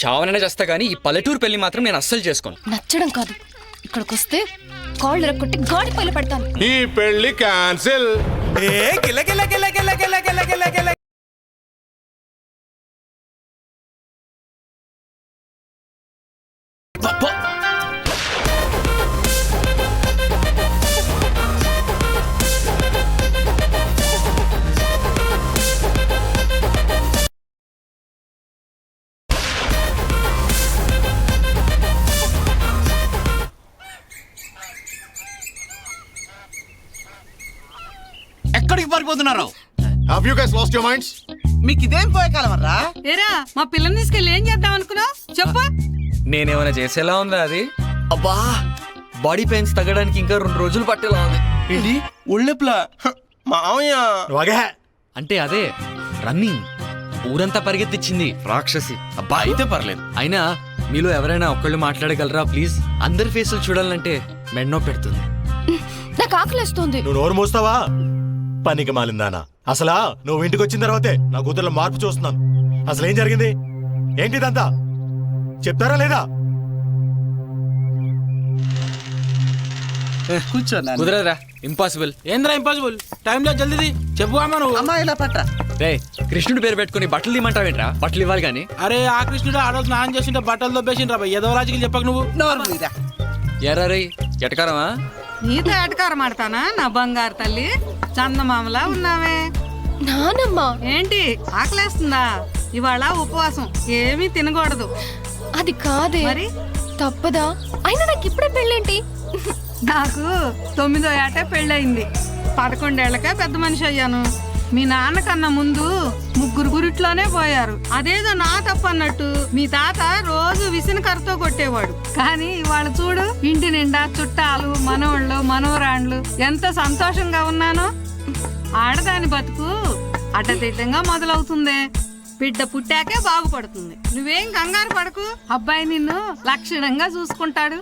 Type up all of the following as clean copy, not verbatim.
చావననే చేస్తా కానీ ఈ పల్లెటూరు పెళ్లి మాత్రం నేను అస్సలు చేసుకోను. నచ్చడం కాదు, ఇక్కడికి వస్తే కాళ్ళు రక్కొట్టి గాడి పైలు పెడతాను. ఈ పెళ్లి క్యాన్సిల్. ఎక్కడికి పారిపోతున్నారు? Have you guys lost your minds? మీకు ఇదేం పోయే కాలం రా? ఏరా మా పిల్లని తీసుకెళ్ళి ఏం చేద్దాం అనుకున్నావు చెప్పు. నేనేమైనా చేసేలా ఉందా అది? అబ్బా, బాడీ పెయిన్స్ తగ్గడానికి ఇంకా 2 రోజులు పట్టేలా ఉంది. ఏంటి ఒళ్ళెప్లా? మామయ్య అంటే అదే రన్నింగ్ ఊరంతా పరిగెత్తిచ్చింది రాక్షసి. అబ్బా అయితే పర్లేదు. అయినా మీలో ఎవరైనా ఒక్కళ్ళు మాట్లాడగలరా ప్లీజ్? అందరి ఫేసులు చూడాలంటే మెడ్నో పెడుతుంది. నాకు ఆకలిస్తుంది. నువ్వు నోరు మూస్తావా? పనికి మాలిందానా. అసలా నువ్వు ఇంటికి వచ్చిన తర్వాతే నా కూతుర్లో మార్పు చూస్తున్నాను. అసలు ఏం జరిగింది? ఏంటిదంతా చెప్తారా లేదా? కూర్చోన్నా. కుదరదురా, ఇంపాసిబుల్. ఏంద్రా ఇంపాసిబుల్? టైంలో జల్దీ చెప్పు అమ్మా నువ్వు. అమ్మా ఇలా పట్రా. రే, కృష్ణుడి పేరు పెట్టుకుని బట్టలు తీయమంటావేంట్రా? బట్టలు ఇవ్వాలి కానీ. అరే ఆ కృష్ణుడు ఆడోళ్ళు స్నానం చేసింటే బట్టలు దొబ్బేసిండ్రా భయ్. ఏదో రాజుకి చెప్పక నువ్వు. ఎరా రే, ఎటకారమా? నీతో ఎటకారం ఆడతానా నా బంగారు తల్లి? చందమామలా ఉన్నావే. నానమ్మ ఏంటి ఆకలేస్తుందా? ఇవాళ ఉపవాసం, ఏమీ తినకూడదు. అది కాదే. మరి తప్పదా? అయినా నాకు ఇప్పుడే పెళ్ళేంటి? నాకు 9వ ఏటే పెళ్ళయింది. 11 ఏళ్లకే పెద్ద మనిషి అయ్యాను. మీ నాన్నకన్నా ముందు 3 గురిట్లోనే పోయారు. అదేదో నా తప్పు అన్నట్టు మీ తాత రోజు విసినకరతో కొట్టేవాడు. కానీ ఇవాళ చూడు, ఇంటి నిండా చుట్టాలు, మనవళ్ళు, మనవరాండ్లు, ఎంత సంతోషంగా ఉన్నానో. ఆడదాని బతుకు అడ్డదిడ్డంగా మొదలవుతుంది. బిడ్డ పుట్టాకే బాగుపడుతుంది. నువ్వేం కంగారు పడకు, అబ్బాయి నిన్ను లక్షణంగా చూసుకుంటాడు.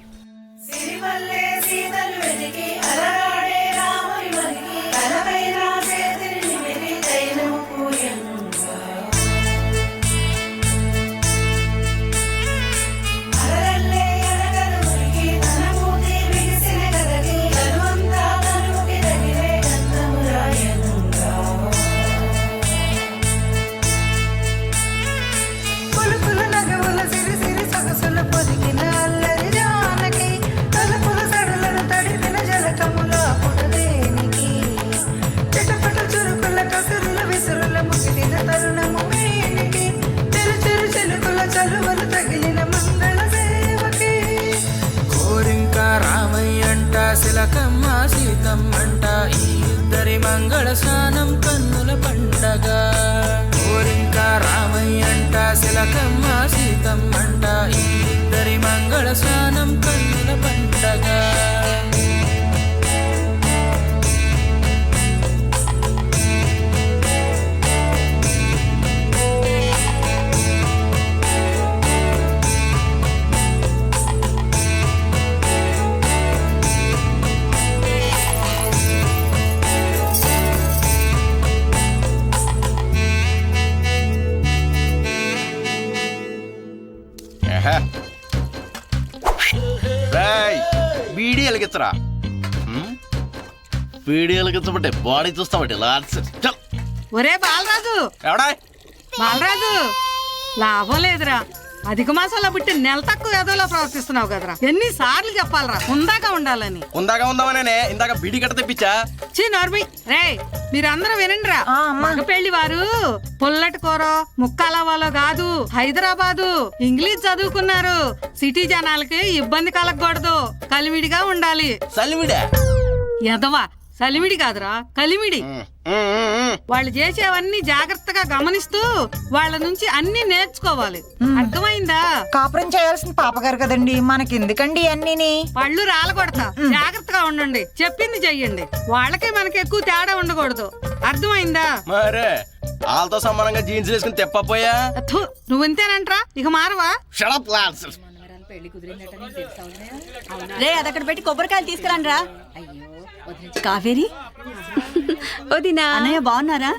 శిలకమ్మ సీతమ్మంట ఈ ఇద్దరి మంగళ స్నానం కన్నుల పండగ. కోరింక రామయ్యంట శిలకమ్మ సీతమ్మంట ఈ ఇద్దరి మంగళ స్నానం కన్నుల పండగ. బీడీ ఎలిగించరా. బీడీ ఎలిగించబట్టే బాడీ చూస్తాబట్టే లాడ్స్. ఒరే బాలరాజు, ఎవడా బాలరాజు, లాభం లేదురా. అధిక మాసంలో పుట్టి నెల తక్కువ ఏదోలా ప్రవర్తిస్తున్నావు కదరా. ఎన్నిసార్లు చెప్పాలరా ఉందాక ఉండాలని? ఉందామనే ఇందాక బీడీ కట్ట తెప్పించా. చీ నోర్మి. రే, మీరందరూ వినండిరా. మగ పెళ్లి వారు పుల్లటి కూర ముక్కాలవాలో కాదు, హైదరాబాదు ఇంగ్లీష్ చదువుకున్నారు. సిటీ జనాలకి ఇబ్బంది కలగకూడదు, కలివిడిగా ఉండాలి. సలిమిడా? ఎదవా, సలిమిడి కాదురా, కలిమిడి. వాళ్ళు చేసేవన్నీ జాగ్రత్తగా గమనిస్తూ వాళ్ళ నుంచి అన్ని నేర్చుకోవాలి. అర్థమైందా? కాపురం చేయాల్సిన పాపగారు కదండి, మనకెందుకండి అన్నీని? పళ్ళు రాలకొడతా, జాగ్రత్తగా ఉండండి. చెప్పింది చెయ్యండి. వాళ్ళకి మనకి ఎక్కువ తేడా ఉండకూడదు. అర్థమైందా? మరే వాళ్ళతో సమానంగా జీన్స్ వేసుకుని తెప్పపోయా. నువ్వు ఇంతేనంట్రా, ఇక మారవా? Shut up LADS. రే, అదక్కడ పెట్టి కొబ్బరికాయలు తీసుకురండి రా. కావేరి, వదినా అన్నయ్య బాగున్నారా?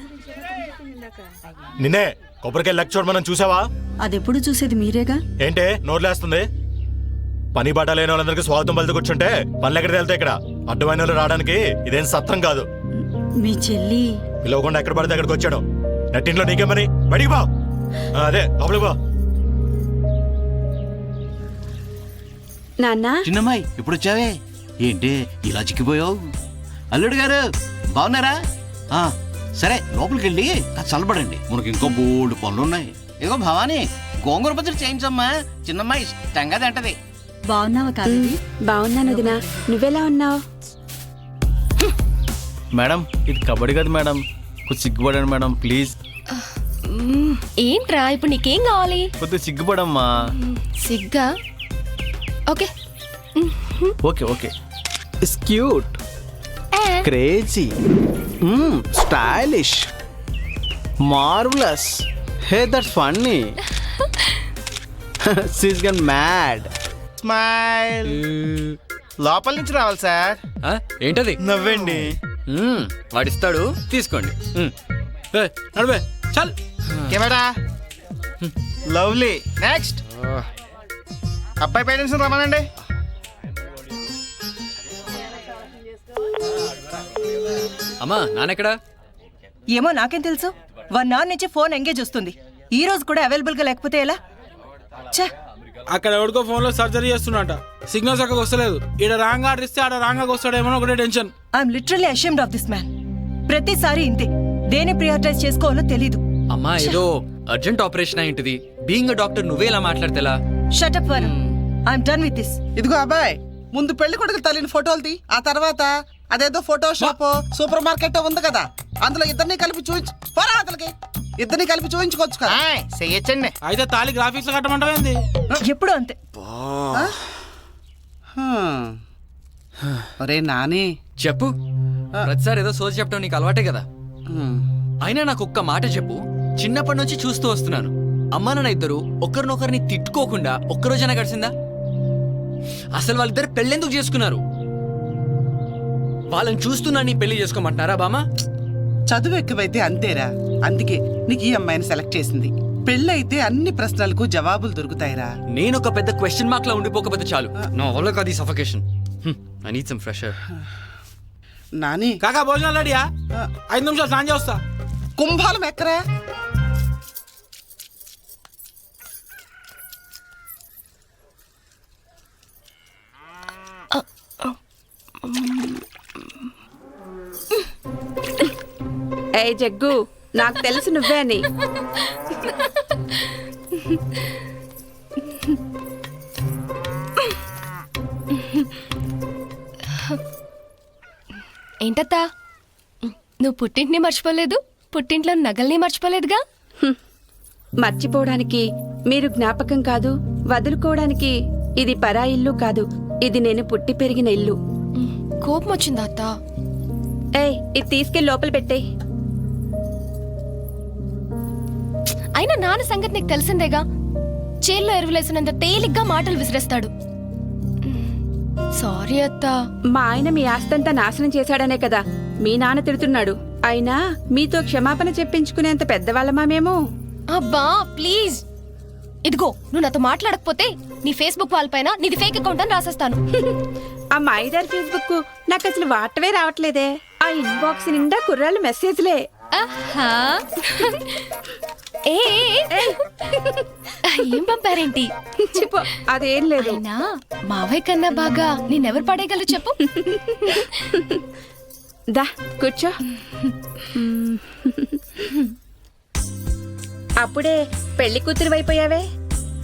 నిన్నే కొబ్బరికాయ లెక్క చూడమని చూసావా? అదెప్పుడు చూసేది మీరేగా. ఏంటే నోర్లేస్తుంది? పని బాట లేని వాళ్ళందరికీ స్వాగతం పలుతూ కూర్చుంటే పనులు ఎక్కడికి వెళ్తాయి? ఇక్కడ అడ్డమైన వాళ్ళు రావడానికి ఇదేం సత్రం కాదు. మీ చెల్లి పిలవకుండా ఎక్కడ పడితే అక్కడికి వచ్చాడు. నట్టింట్లో నీకేమని? బడికి బా. అదే లోపలికి బా. నాన్న చిన్నమ్మాయి ఇప్పుడు వచ్చావే ఏంటి ఇలా చిక్కిపోయావు? అల్లుడు గారు బాగున్నారా? సరే లోపలికి వెళ్ళి చల్లబడండి, మనకి ఇంకో బోల్డ్ పనులు ఉన్నాయి. ఇదిగో భవానీ గోంగూర పచ్చడి చేయించమ్మా, చిన్నమ్మాయి ఇష్టంగా తింటది. బాగున్నావా కావేరి? బాగున్నాను వదినా, నువ్వెలా ఉన్నావు? మేడం ఇది కబడ్డీ కదా మేడం, కొద్ది సిగ్గుపడండి మేడం ప్లీజ్. ఏంట్రా ఇప్పుడు నీకేం కావాలి? కొద్దిగా సిగ్గుపడమ్మా. సిగ్గా? Okay. Okay okay. It's cute, crazy, stylish, marvellous. Hey that's funny. She's gone mad. Smile. లోపల నుంచి రావాలి సార్. ఏంటది? నవ్వండి. వాడిస్తాడు, తీసుకోండి. నడువే చల్. కెమెరా. లవ్లీ. నెక్స్ట్ అబ్బాయి పేరెంట్స్ రమ్మనండి. అమ్మా నాన్నెక్కడా? ఏమో నాకేం తెలుసు. 1 hour నుంచి ఫోన్ ఎంగేజ్ వస్తుంది. ఈ రోజు కూడా అవైలబుల్ గా లేకపోతే ఎలా? అక్కడ ఎవరికో ఫోన్ లో సర్జరీ చేస్తున్నట, సిగ్నల్స్ అక్కడ వస్తలేదు. ఈడ రాంగ్ ఆర్డర్ ఇస్తే ఆడ రాంగ్ గా వస్తాడేమో ఒకటే tension. I'm literally ashamed of this man. ప్రతిసారి ఇంతే, దేని ప్రియారిటైజ్ చేసుకోవాలో తెలీదు. అమ్మా ఏదో అర్జెంట్ ఆపరేషన్ అయింటిది. బీయింగ్ డాక్టర్ నువ్వే ఇలా మాట్లాడితేలా? Shut up Varun, I'm done with this. ఇదిగో అబ్బాయి, ముందు పెళ్లి కొడుకు తల్లిని ఫోటోలు తీ. ఆ తర్వాత అదేదో ఫోటో షాప్ సూపర్ మార్కెట్ ఉంది కదా, అందులో ఇద్దరిని కలిపి ఇద్దరిని కలిపి చూపించుకోవచ్చు కదా. చెయ్యొచ్చండి. అయితే తాళి గ్రాఫిక్స్ లో కట్టమంటావేంది? ఎప్పుడు అంతే. ఒరే నాని చెప్పు. ప్రతిసారి ఏదో సోది చెప్పడం నీకు అలవాటే కదా. అయినా నాకు ఒక్క మాట చెప్పు. చిన్నప్పటి నుంచి చూస్తూ వస్తున్నాను, అమ్మా నాన్న ఇద్దరు ఒకరినొకరిని తిట్టుకోకుండా ఒక్కరోజైనా గడిచిందా? అసలు వాళ్ళిద్దరు పెళ్ళెందుకు చేసుకున్నారు? వాళ్ళని చూస్తున్నా నీ పెళ్లి చేసుకోమంటున్నారా బామా? చదువు ఎక్కువైతే అంతేరా, అందుకే నీకు ఈ అమ్మాయిని సెలెక్ట్ చేసింది. పెళ్ళైతే అన్ని ప్రశ్నలకు జవాబులు దొరుకుతాయిరా. నేను ఒక పెద్ద క్వశ్చన్ మార్క్ లా ఉండిపోకపోతే చాలు. నా వల్ల కాదు ఈ suffocation. I need some fresh air. Nani కాకా భోజనాలు రెడీయా? 5 నిమిషాలు స్నానం చేస్తా. కుంభాలం ఎక్కరా? ఏ జగ్గు, నాకు తెలుసు నువ్వే అని. ఏంటత్తా, నువ్వు పుట్టింటిని మర్చిపోలేదు, పుట్టింట్లో నగల్ని మర్చిపోలేదుగా? మర్చిపోవడానికి మీరు జ్ఞాపకం కాదు, వదులుకోవడానికి ఇది పరా ఇల్లు కాదు, ఇది నేను పుట్టి పెరిగిన ఇల్లు. కోపం వచ్చిందా అత్త? ఏయ్, ఇది తీసుకెళ్ళి లోపల పెట్టే. అయినా నాన్న సంగతి నీకు తెలిసిందేగా, చేల్లో ఎరువులేసినంత తేలిగ్గా మాటలు విసిరేస్తాడు. సారీ అత్త. మా ఆయన మీ ఆస్తంతా నాశనం చేశాడనే కదా మీ నాన్న తిడుతున్నాడు. అయినా మీతో క్షమాపణ చెప్పించుకునేంత పెద్దవాళ్ళమా మేము? అబ్బా ప్లీజ్. ఇదిగో, నువ్వు నాతో మాట్లాడకపోతే నీ ఫేస్బుక్ వాళ్ళ పైన నీది ఫేక్ అకౌంట్ అని రాసేస్తాను. ఆ మాయిదారి ఫేస్బుక్ నాకు అసలు వాటవే రావట్లేదే. ఆ ఇన్బాక్స్ నిండా కుర్రాళ్ళు మెసేజ్లే. ఏం పంపారేంటి? చెప్పు. అదేం లేదు. మావయ్య కన్నా బాగా నేనెవరు పడేయగలరు చెప్పు. దా కూర్చో. అప్పుడే పెళ్లి కూతురు అయిపోయావే.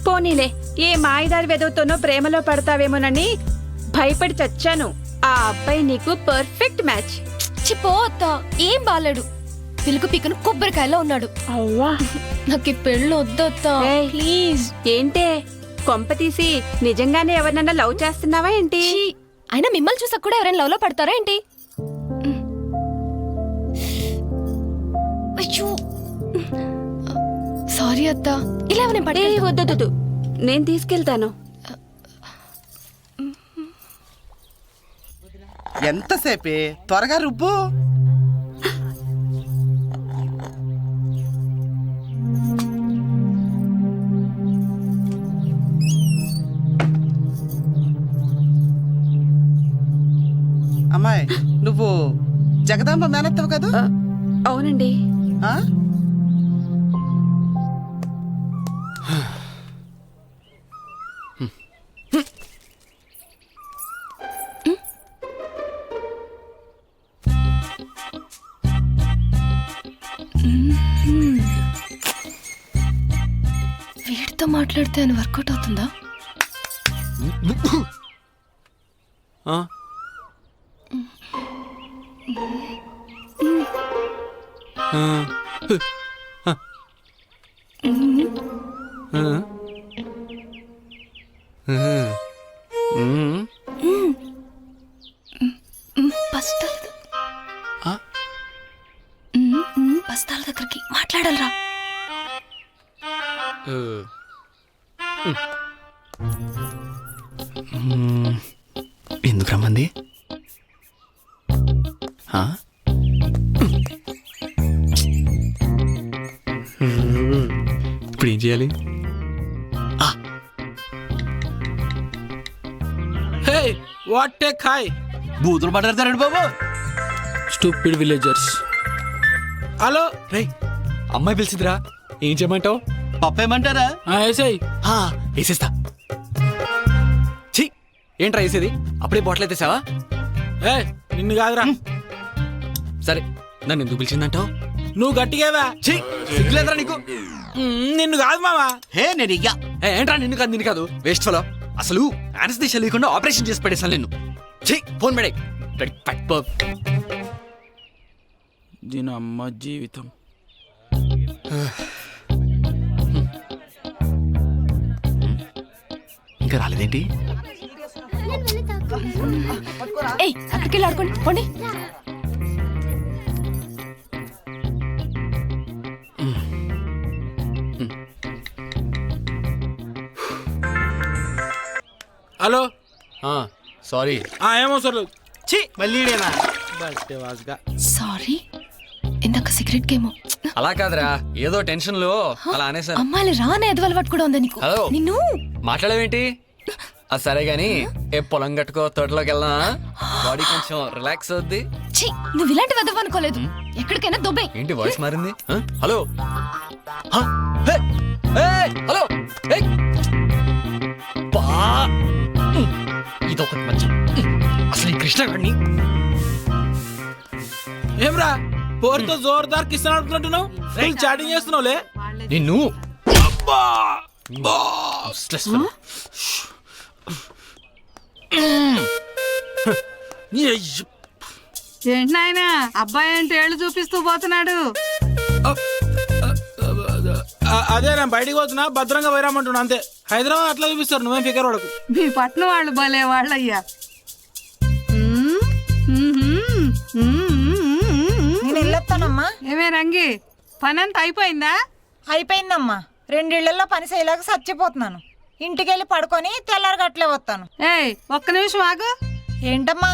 పోనీలే, ఏ మాయదారి వెదవుతోనో ప్రేమలో పడతావేమోనని భయపడి చచ్చాను. ఆ అబ్బాయి నీకు పర్ఫెక్ట్ మ్యాచ్. చిపో అత్త, ఏం బాలేడు. పిలుకు పిక్కను కొబ్బరికాయలో ఉన్నాడు. అవ్వా, నాకు ఈ పెళ్ళి వద్దొత్తా ప్లీజ్. ఏంటే కొంప తీసి నిజంగానే ఎవరినన్నా లవ్ చేస్తున్నావా ఏంటి? అయినా మిమ్మల్ని చూసాక కూడా ఎవరైనా లవ్ లో పడతారా ఏంటి? అయ్యో సారీ అత్త, ఇలా వద్దు, నేను తీసుకెళ్తాను. ఎంతసేపే, త్వరగా రుబ్బు. జగదాంబ మేనత్తవు కదా? అవునండి. ఆ? వీడితో మాట్లాడితే అని వర్కౌట్ అవుతుందా? బస్తాల దగ్గరికి మాట్లాడాలరా. ఎందుకు రమ్మంది? ఇప్పుడు ఏం చేయాలి? హే వాట్ ఏ ఖాయ్ బూతులు మాట్లాడతారండి బాబు. Stupid villagers. హలో రే, అమ్మాయి పిలిచిదిరా, ఏం చేయమంటావు? పప్పేమంటారా? వేసేయ్. వేసేస్తా. ఛీ, ఏంట్రా వేసేది? అప్పుడే బాటిల్ ఎత్తేసావా? ఏ నిన్ను కాదురా. సరే, నన్ను ఎందుకు పిలిచిందంటావు? నువ్వు గట్టిగావా? ఛీ, సిగ్గులేదురా నీకు? నిన్ను కాదు మామా. హే నేను ఇయ్యా. ఏంట్రా నిన్ను కాదు నిన్ను కాదు, వేస్ట్ ఫలో. అసలు యానస్థీషియా లేకుండా ఆపరేషన్ చేసి పడేసాను నిన్ను. ఛీ, ఫోన్ పడే. దీని అమ్మ జీవితం. ఇంకా రాలేదేంటి? అక్కడికి వెళ్ళి ఆడుకోండి పోండి. హలో. సారీ. ఏమో సార్. ఛీ మళ్ళీ బట్టే వాజ్గా. సారీ, ఇందాక సిగరెట్ గేమో. అలా కాదురా, ఏదో టెన్షన్ లో అలా అనేసాను. అమ్మాయిలు రానే ఎదురు అలవాటు కూడా ఉందా నీకు? హలో, నిన్ను మాట్లాడవేంటి? అది సరే గాని, ఏ పొలం కట్టుకో, తోటలోకి వెళ్దా, బాడీ కొంచెం రిలాక్స్ అవుద్ది. ఛీ, నువ్వు ఇలాంటి వెదవ అనుకోలేదు. ఎక్కడికైనా దుబాయ్. ఏంటి వాయిస్ మారింది? హలో హలో, ఇదొకటి మంచి. అసలు ఈ కృష్ణ గారిని ఏమ్రా పోరుతో జోర్దార్ కిస్ ఆడుతున్నట్టున్నావు? చాటింగ్ చేస్తున్నావులే. నిన్ను ఏంటి నాయన అబ్బాయి ఏంటి ఏళ్ళు చూపిస్తూ పోతున్నాడు? అదే నేను బయటికి పోతున్నా, భద్రంగా పోయిరామంటున్నా అంతే. హైదరాబాద్ అట్లా చూపిస్తారు, నువ్వేం ఫికర్ పడకు. మీ పట్నం వాళ్ళు భలే వాళ్ళయ్యా. నేను వెళ్ళొస్తానమ్మా. ఏమే రంగి, పని అంతా అయిపోయిందా? అయిపోయిందమ్మా. 2 ఇళ్లలో పని చేయలేక చచ్చిపోతున్నాను. ఇంటికెళ్ళి పడుకొని తెల్లారి గట్లే వస్తాను. ఏయ్ ఒక్క నిమిషం ఆగు. ఏంటమ్మా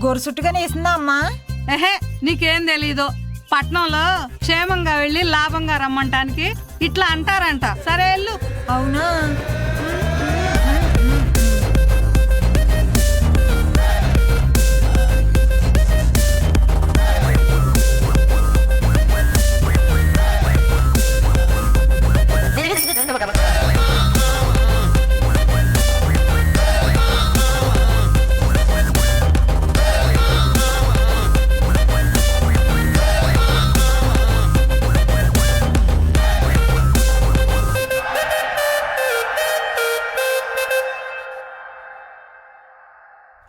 గొరుసుట్టుగానే వేసిందా అమ్మా? ఏహే నీకేం తెలీదు. పట్నంలో క్షేమంగా వెళ్ళి లాభంగా రమ్మంటానికి ఇట్లా అంటారంట. సరే వెళ్ళు. అవునా?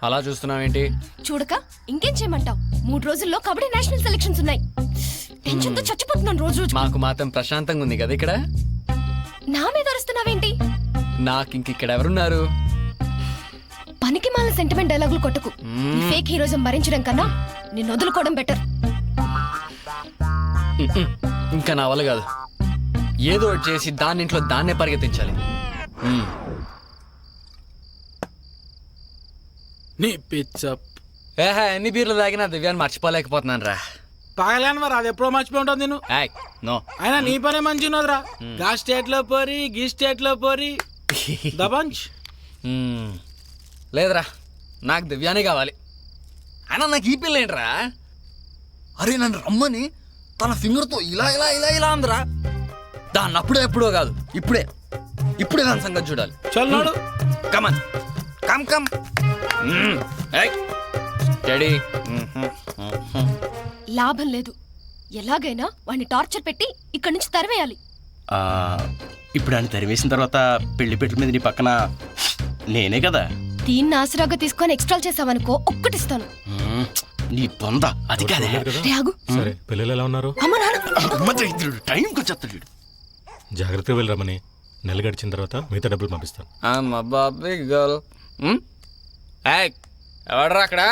అలా చూస్తున్నావేంటి? చూడక ఇంకేం చేయమంటావు? 3 రోజుల్లో కబడ్డీ నేషనల్ సెలక్షన్స్ ఉన్నాయి. టెన్షన్ తో చచ్చిపోతున్నాను రోజు రోజు. మాకు మాత్రం ప్రశాంతంగా ఉంది కదా ఇక్కడ. నా మీద అరుస్తున్నావేంటి? నాకు ఇంక ఇక్కడ ఎవరున్నారు? పనికి మాల సెంటిమెంట్ డైలాగులు కొట్టకు. ఫేక్ హీరోజం భరించడం కన్నా నిన్ను వదులుకోవడం బెటర్. ఇంకా నా వల్ల కాదు. ఏదో ఒకటి చేసి దాని ఇంట్లో దాన్నే పరిగెత్తించాలి. నీ పిచ్చప్. ఎన్ని బీర్లు తాగినా దివ్యాన్ని మర్చిపోలేకపోతున్నాను రా. తాగలేను మరి, అది ఎప్పుడో మర్చిపోయి ఉంటుంది నేను. నో, అయినా నీ పనే మంచి ఉన్నదిరా. గా స్టేట్ లో పోరి, గీ స్టేట్ లో పోరి దబంచ్. లేదురా, నాకు దివ్యానే కావాలి. అయినా నాకు ఈ పిల్ల ఏంట్రా? అరే నన్ను రమ్మని తన ఫింగర్తో ఇలా ఇలా ఇలా ఇలా అందరా. దాన్ని అప్పుడే ఎప్పుడో కాదు, ఇప్పుడే ఇప్పుడే దాని సంగతి చూడాలి. చల్లాడు కమన్ కమ్ కమ్. రెడీ. లాభం లేదు, ఎలాగైనా వాడిని టార్చర్ పెట్టి ఇక్కడి నుంచి తరివేయాలి. ఇప్పుడు ఆయన తరివేసిన తర్వాత పెళ్లి పెట్టల మీద నీ పక్కన నేనే కదా. దీన్ని ఆసరాగా తీసుకొని ఎక్స్ట్రా చేసావనుకో ఒక్కటిస్తాను. నీ బొంద అది కాదే. రే, ఆగు. సరే పిల్లలు ఎలా ఉన్నారు? అమ్మ నాన్న టైంకి వచ్చేస్తాడు. జాగ్రత్తగా వెళ్ళి రమ్మని. నెల గడిచిన తర్వాత మిగతా డబ్బులు పంపిస్తాను. అమ్మ బాబీ గర్ల్. ఎవడరా అక్కడ?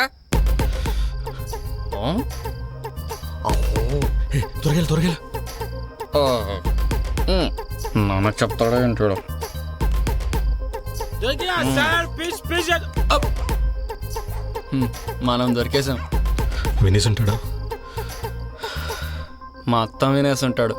త్వరగా నాన్న చెప్తాడా ఏంటాడు? Sir please please. మనం దొరికేసాం. వినేసి ఉంటాడా? మా అత్త వినేసి ఉంటాడు.